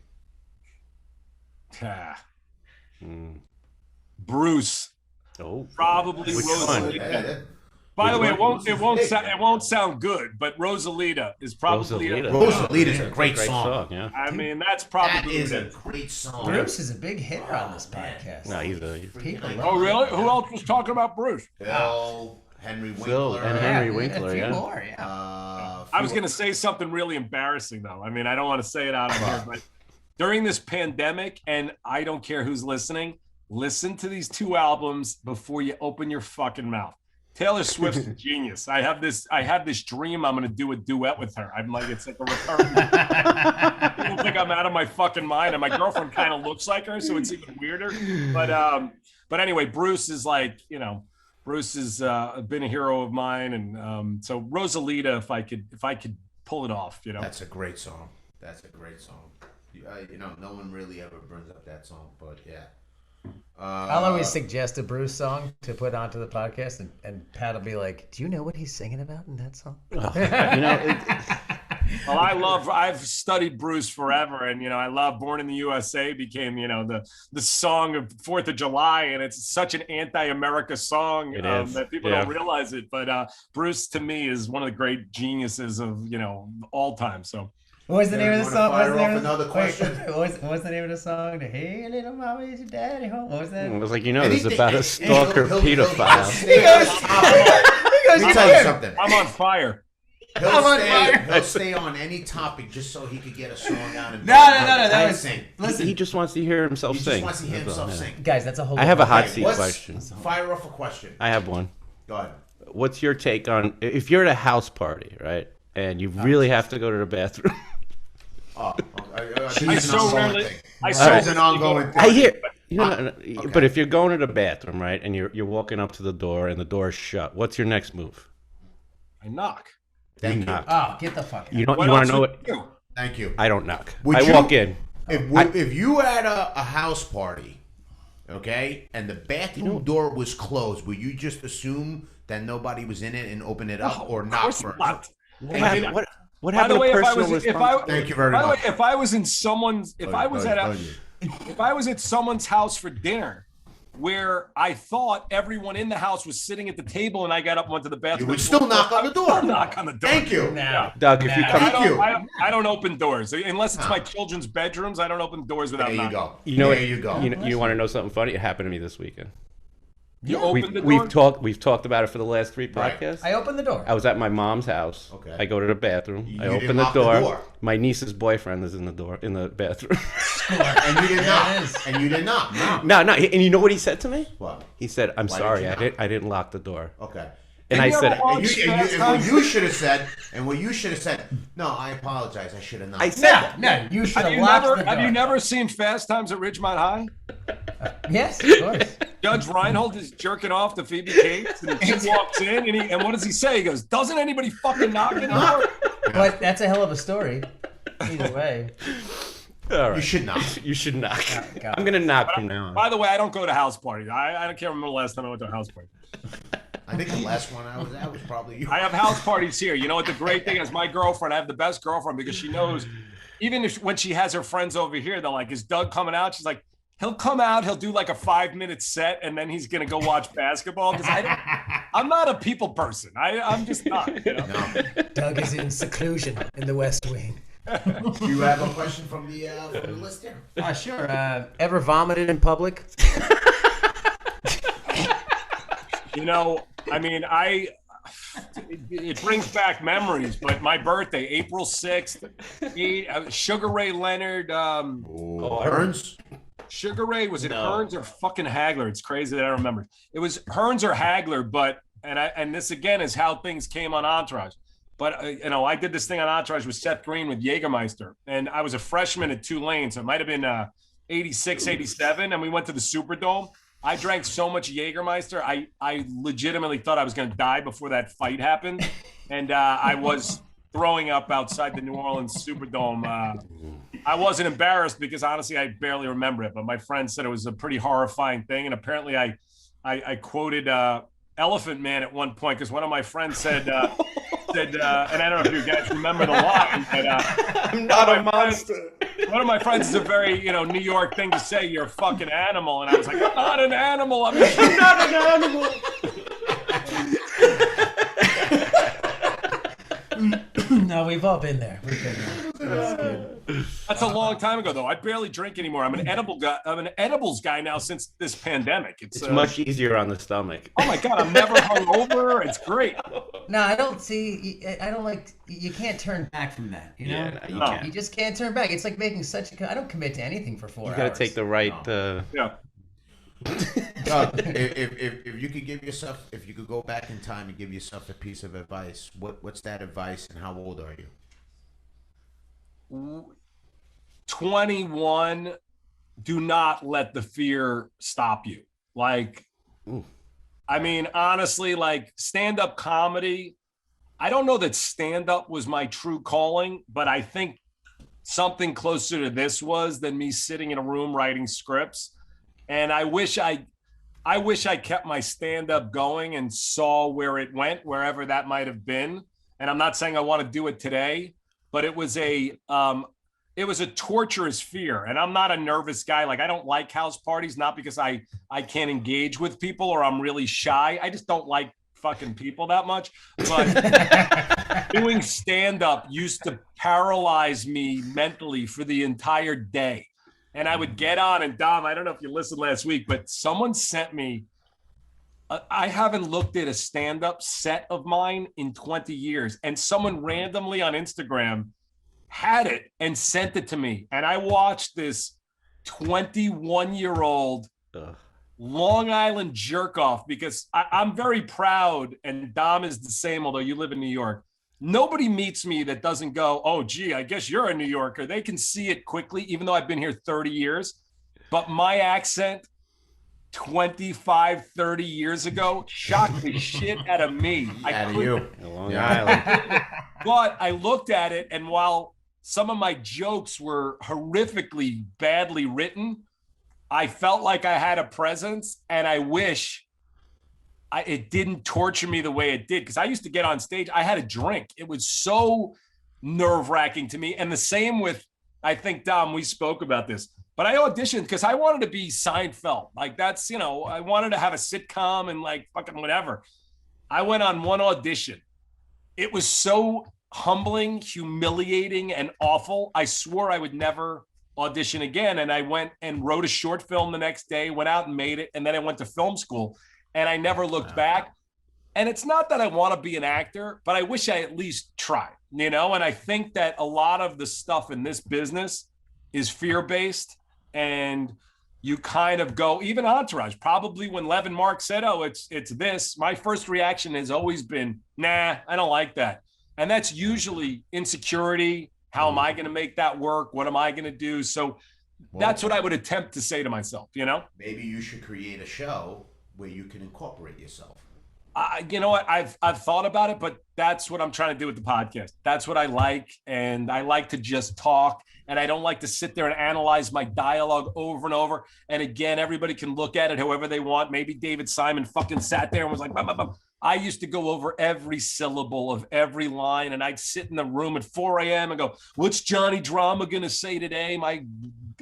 Bruce. Oh, probably Rosalita. By the way, it won't sound good, but Rosalita is probably Rosalita is a great song. Yeah. I mean, that's probably a great song. Bruce is a big hitter on this podcast. No, he's oh, really? Who else was talking about Bruce? Henry Winkler. Phil and Henry Winkler, a few more, I was going to say something really embarrassing, though. I mean, I don't want to say it out of here, but during this pandemic, and I don't care who's listening, listen to these two albums before you open your fucking mouth. Taylor Swift's a genius. I have this dream I'm going to do a duet with her. I'm like, it's like a recurring. People think I'm out of my fucking mind, and my girlfriend kind of looks like her, so it's even weirder. But anyway, Bruce is like, Bruce has been a hero of mine, and so Rosalita, if I could pull it off, That's a great song. No one really ever brings up that song, but yeah. I'll always suggest a Bruce song to put onto the podcast, and Pat will be like, "Do you know what he's singing about in that song?" Well, I've studied Bruce forever, and I love Born in the USA became the song of 4th of July, and it's such an anti-America song that people don't realize it. But Bruce to me is one of the great geniuses of all time. So. What was the name of the song? Another question. What was the name of the song? Hey, little mama, is your daddy home? What was that? It was like, this is about a stalker pedophile. Let me tell you something. I'm on fire. He'll stay on any topic just so he could get a song out. And No. Listen, he just wants to hear himself sing. He just wants to hear himself sing. Guys, that's a whole. I have a hot seat question. Fire off a question. I have one. Go ahead. What's your take on if you're at a house party, right, and you really have to go to the bathroom? She's an ongoing thing. I hear. Okay. But if you're going to the bathroom, right, and you're walking up to the door and the door is shut, what's your next move? I knock. Thank you. Oh, get the fuck out. You want to know what? Thank you. I don't knock. I walk in. If you had a house party, okay, and the bathroom door was closed, would you just assume that nobody was in it and open it up, or knock first? What happened to personal responsibility? Thank you very much. By the way, if I was at someone's house for dinner, where I thought everyone in the house was sitting at the table, and I got up and went to the bathroom, you would still knock on the door. I'll knock on the door. Thank you. Doug, if you come, I don't open doors unless it's my children's bedrooms. I don't open doors without knocking. There you go. You want to know something funny? It happened to me this weekend. You opened the door? We've talked about it for the last 3 podcasts. I opened the door. I was at my mom's house. Okay. I go to the bathroom. I open the door. My niece's boyfriend is in the bathroom. And you did not. And you did not. No. And you know what he said to me? What? He said, "I'm sorry, I didn't lock the door." Okay. And I said, and what you should have said, no, I apologize. I should have not. I said, no, you should have locked the door. Have you never seen Fast Times at Ridgemont High? Yes, of course. Judge Reinhold is jerking off to Phoebe Cates, and he walks in, and what does he say? He goes, "Doesn't anybody fucking knock on the door?" But that's a hell of a story. Either way. All right. You should knock. You should knock. I'm gonna knock from now on. By the way, I don't go to house parties. I can't remember the last time I went to a house party. I think the last one I was at was probably you. I have house parties here. You know what the great thing is? My girlfriend, I have the best girlfriend because she knows, even when she has her friends over here, they're like, "Is Doug coming out?" She's like, "He'll come out, he'll do like a 5-minute set, and then he's gonna go watch basketball." Because I'm not a people person. I'm just not. You know? No. Doug is in seclusion in the West Wing. Do you have a question from the list here? Sure. Ever vomited in public? I mean, it brings back memories, but my birthday, April 6th, Sugar Ray Leonard. Hearns? Sugar Ray, was it Hearns or fucking Hagler? It's crazy that I remember. It was Hearns or Hagler, and this again is how things came on Entourage. But, I did this thing on Entourage with Seth Green with Jägermeister, and I was a freshman at Tulane, so it might have been 86, 87, and we went to the Superdome. I drank so much Jägermeister, I legitimately thought I was going to die before that fight happened, and I was throwing up outside the New Orleans Superdome. I wasn't embarrassed because, honestly, I barely remember it, but my friend said it was a pretty horrifying thing, and apparently I quoted Elephant Man at one point because one of my friends said, and I don't know if you guys remember the line, but I'm not a monster. One of my friends is a very, New York thing to say, "You're a fucking animal," and I was like, "I'm not an animal. I'm not an animal." No, we've all been there. We've been there. That's good. That's a long time ago, though. I barely drink anymore. I'm an edibles guy now since this pandemic. It's much easier on the stomach. Oh my God, I'm never hungover. It's great. No, I don't like. You can't turn back from that. You know, Yeah, no, you can't. You just can't turn back. It's like making I don't commit to anything for 4 hours. You got to take the right. Yeah. If you could go back in time and give yourself a piece of advice, what's that advice, and how old are you? 21. Do not let the fear stop you. I mean, honestly, stand-up comedy, I don't know that stand-up was my true calling, but I think something closer to this was than me sitting in a room writing scripts. And I wish I kept my stand-up going and saw where it went, wherever that might have been. And I'm not saying I want to do it today, but it was a torturous fear. And I'm not a nervous guy. Like, I don't like house parties, not because I can't engage with people or I'm really shy. I just don't like fucking people that much. But doing stand-up used to paralyze me mentally for the entire day. And I would get on, and Dom, I don't know if you listened last week, but someone sent me, I haven't looked at a stand-up set of mine in 20 years. And someone randomly on Instagram had it and sent it to me. And I watched this 21-year-old Long Island jerk off because I'm very proud, and Dom is the same, although you live in New York. Nobody meets me that doesn't go, oh, gee, I guess you're a New Yorker. They can see it quickly, even though I've been here 30 years. But my accent 25, 30 years ago shocked the shit out of me. Out of you. Long Island. But I looked at it, and while some of my jokes were horrifically badly written, I felt like I had a presence, and I wish it didn't torture me the way it did. Because I used to get on stage, I had a drink. It was so nerve-wracking to me. And the same with, I think, Dom, we spoke about this, but I auditioned because I wanted to be Seinfeld. Like, that's, I wanted to have a sitcom and like fucking whatever. I went on one audition. It was so humbling, humiliating, and awful. I swore I would never audition again. And I went and wrote a short film the next day, went out and made it. And then I went to film school and I never looked back. And it's not that I want to be an actor, but I wish I at least tried, and I think that a lot of the stuff in this business is fear-based, and you kind of go, even Entourage, probably when Lev and Mark said, oh, it's this, my first reaction has always been, nah, I don't like that. And that's usually insecurity. How am I going to make that work? What am I going to do? So that's what I would attempt to say to myself, Maybe you should create a show where you can incorporate yourself. You know what? I've thought about it, but that's what I'm trying to do with the podcast. That's what I like. And I like to just talk, and I don't like to sit there and analyze my dialogue over and over. And again, everybody can look at it however they want. Maybe David Simon fucking sat there and was like, bah, bah, bah. I used to go over every syllable of every line, and I'd sit in the room at 4 a.m. and go, what's Johnny Drama going to say today? My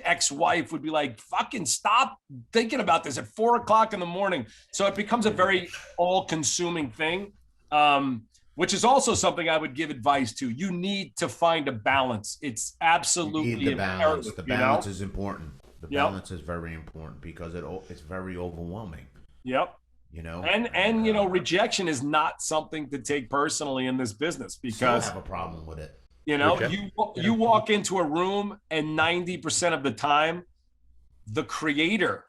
ex-wife would be like, fucking stop thinking about this at 4 o'clock in the morning. So it becomes a very all-consuming thing, which is also something I would give advice to. You need to find a balance. It's absolutely the balance. The balance is important. The balance is very important because it's very overwhelming. Yep. And rejection is not something to take personally in this business, because I have a problem with it. You walk into a room and 90% of the time, the creator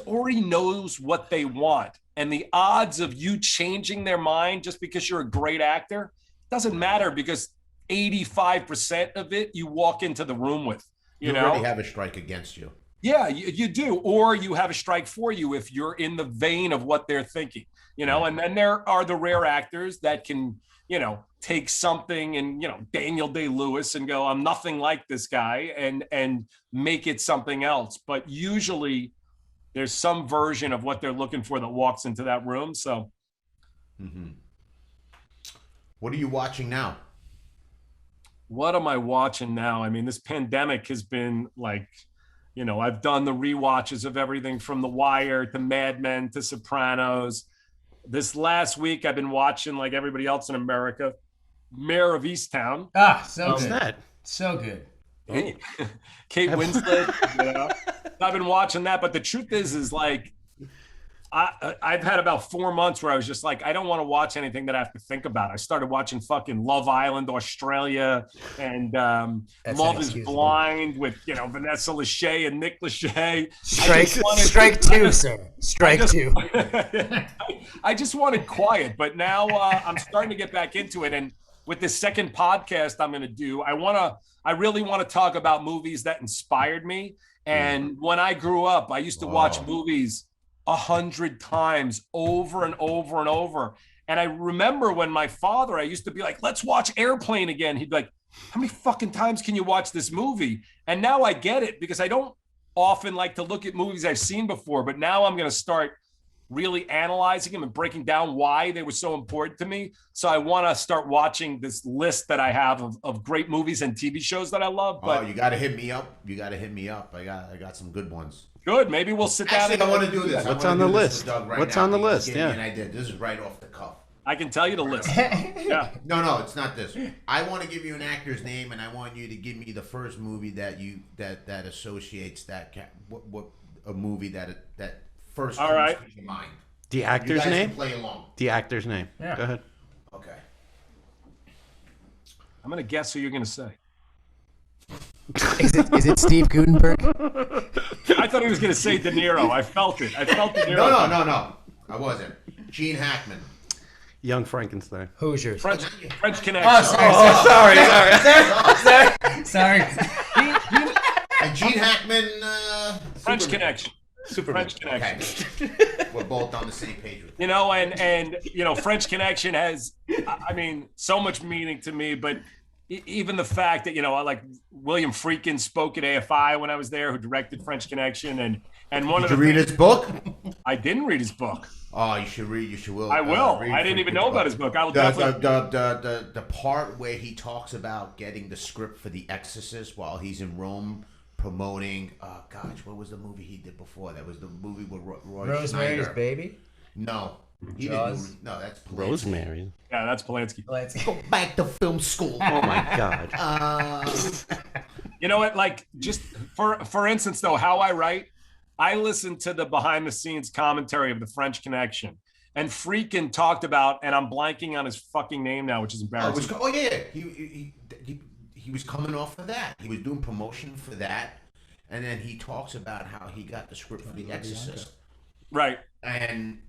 already knows what they want. And the odds of you changing their mind just because you're a great actor doesn't matter, because 85% of it you walk into the room with. You already have a strike against you. Yeah, you do. Or you have a strike for you if you're in the vein of what they're thinking, and then there are the rare actors that can, take something and, Daniel Day-Lewis and go, I'm nothing like this guy, and make it something else. But usually there's some version of what they're looking for that walks into that room. So. Mm-hmm. What are you watching now? What am I watching now? I mean, this pandemic has been like, I've done the rewatches of everything from The Wire to Mad Men to Sopranos. This last week, I've been watching, like everybody else in America, Mayor of Easttown. So good. So good. Kate Winslet. I've been watching that, but the truth is like, I've had about 4 months where I was just like, I don't want to watch anything that I have to think about. I started watching fucking Love Island Australia and Love is Blind with, Vanessa Lachey and Nick Lachey. Strike two, sir. Strike two. I just wanted quiet, but now I'm starting to get back into it. And with this second podcast I'm going to do, I really want to talk about movies that inspired me. And when I grew up, I used to watch movies 100 times over and over and over. And I remember when my father, I used to be like, let's watch Airplane again. He'd be like, how many fucking times can you watch this movie? And now I get it, because I don't often like to look at movies I've seen before, but now I'm going to start really analyzing them and breaking down why they were so important to me. So I want to start watching this list that I have of great movies and TV shows that I love. But you got to hit me up. You got to hit me up. I got some good ones. Good. Maybe we'll sit down. Actually, I want to do this. What's on the list? What's on the list? Yeah. And I did. This is right off the cuff. I can tell you the list. Yeah. No, it's not this. I want to give you an actor's name, and I want you to give me the first movie that associates that what a movie that first comes to your mind. The actor's name? Play along. The actor's name. Yeah. Go ahead. Okay. I'm gonna guess who you're gonna say. Is it Steve Gutenberg? I thought he was gonna say De Niro. I felt it. I felt De Niro. No. I wasn't. Gene Hackman. Young Frankenstein. Hoosiers. French Connection. Sorry. And Gene Hackman. French Superman. Connection. French Connection. Okay. We're both on the same page with You know, and you know, French Connection has, I mean, so much meaning to me. But even the fact that, you know, like William Friedkin spoke at AFI when I was there, who directed French Connection, and one Did of you read his book? I didn't read his book. Oh, you should read. You will. I will. Read I didn't even Friedkin's know about book. his book. I will definitely. The part where he talks about getting the script for The Exorcist while he's in Rome promoting. Gosh, what was the movie he did before? That was the movie with Roy Rosemary's Schneider. Baby. No, he Jaws? didn't. No, that's Polanski. Rosemary. Yeah, that's Polanski. Let's Go back to film school. Oh my God. You know what? Like, just for instance, though, how I write, I listened to the behind the scenes commentary of the French Connection, and Friedkin talked about, and I'm blanking on his fucking name now, which is embarrassing. He was coming off of that. He was doing promotion for that, and then he talks about how he got the script for The Exorcist. Right. And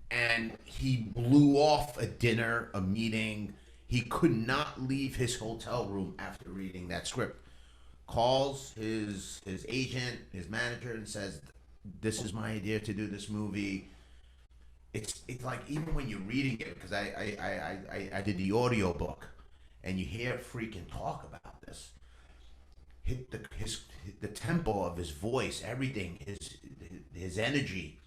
he blew off a dinner, a meeting. He could not leave his hotel room after reading that script. Calls his agent, his manager, and says, "This is my idea to do this movie." It's like, even when you're reading it, because I did the audio book, and you hear Freaking talk about this. The tempo of his voice, everything, his energy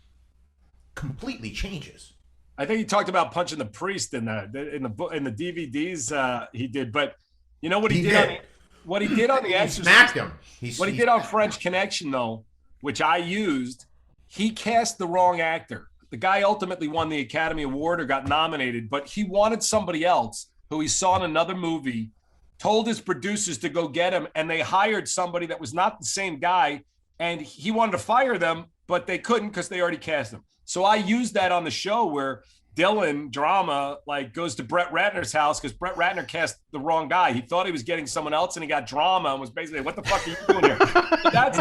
completely changes. I think he talked about punching the priest in the DVDs he did, but you know what he did? What he did on The Exorcist? He smacked him. What he did on French Connection, though, which I used, he cast the wrong actor. The guy ultimately won the Academy Award or got nominated, but he wanted somebody else who he saw in another movie, told his producers to go get him, and they hired somebody that was not the same guy, and he wanted to fire them, but they couldn't because they already cast him. So I used that on the show where Dylan Drama goes to Brett Ratner's house because Brett Ratner cast the wrong guy. He thought he was getting someone else, and he got Drama and was basically, "What the fuck are you doing here?" So that's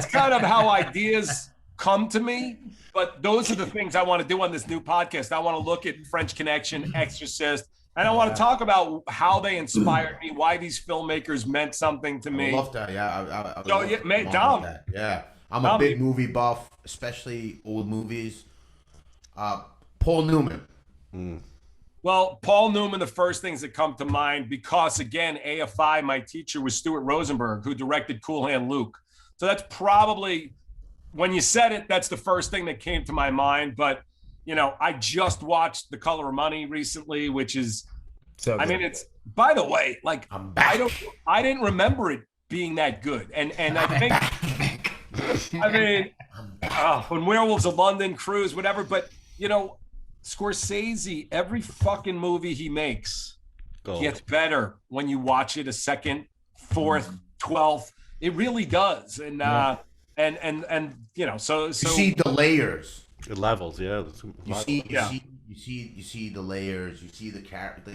kind of how ideas come to me. But those are the things I want to do on this new podcast. I want to look at French Connection, Exorcist, and I want to talk about how they inspired me, why these filmmakers meant something to me. I love that. Yeah, I So, yeah, Dom. Yeah, I'm a big movie buff, especially old movies. Paul Newman. Well, Paul Newman, the first things that come to mind, because again, AFI, my teacher was Stuart Rosenberg, who directed Cool Hand Luke. So that's probably, when you said it, that's the first thing that came to my mind. But, you know, I just watched The Color of Money recently, which is, So I mean, it's, by the way, like, I'm back. I didn't remember it being that good. And I think, I mean, when Werewolves of London, Cruise, whatever, but, you know, Scorsese, every fucking movie he makes gets better when you watch it a second, fourth, 12th. It really does. And and you know, so You see the layers. It levels, yeah. You see the layers. You see the character.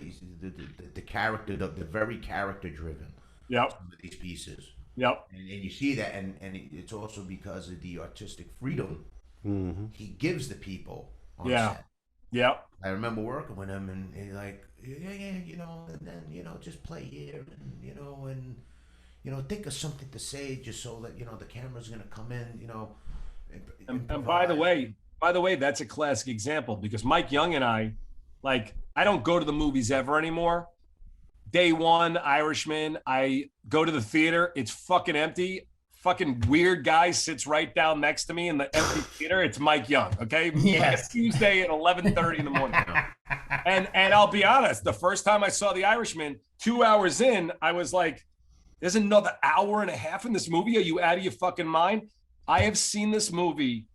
The character, the very character driven. Yep. Some of these pieces. Yep. And you see that, and it's also because of the artistic freedom he gives the people on set. Yep. I remember working with him, and he's like, yeah, you know, and then, you know, just play here, and, you know, think of something to say just so that, you know, the camera's going to come in, you know. And by the way, that's a classic example, because Mike Young and I don't go to the movies ever anymore. Day one, Irishman, I go to the theater, it's fucking empty. fucking weird guy sits right down next to me in the empty theater. It's Mike Young, okay? Yes. Like a Tuesday at 11:30 in the morning. And I'll be honest, the first time I saw The Irishman, 2 hours in, I was like, there's another hour and a half in this movie? Are you out of your fucking mind? I have seen this movie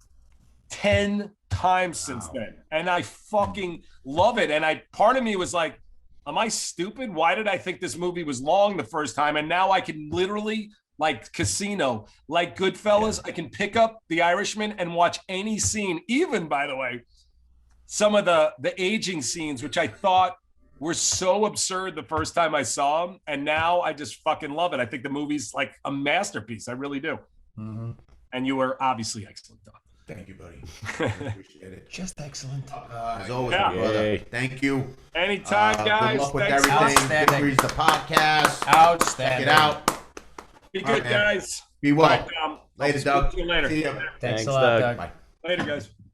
10 times since then, and I fucking love it. And part of me was like, am I stupid? Why did I think this movie was long the first time? And now I can literally, like Casino, like Goodfellas, I can pick up The Irishman and watch any scene, even, by the way, some of the aging scenes, which I thought were so absurd the first time I saw them. And now I just fucking love it. I think the movie's like a masterpiece. I really do. Mm-hmm. And you were obviously excellent, Doug. Thank you, buddy. Appreciate it. Just excellent. As always, Yeah. my brother. Thank you. Anytime, guys. Good luck with Thanks. everything. Outstanding. Victory's the podcast. Outstanding. Check it out. Be All good, right, man. guys. Be well. Bye, Tom. Later, I'll Doug. speak to you later. See ya. Thanks Thanks, a lot, Doug. Doug. Bye. Later, guys.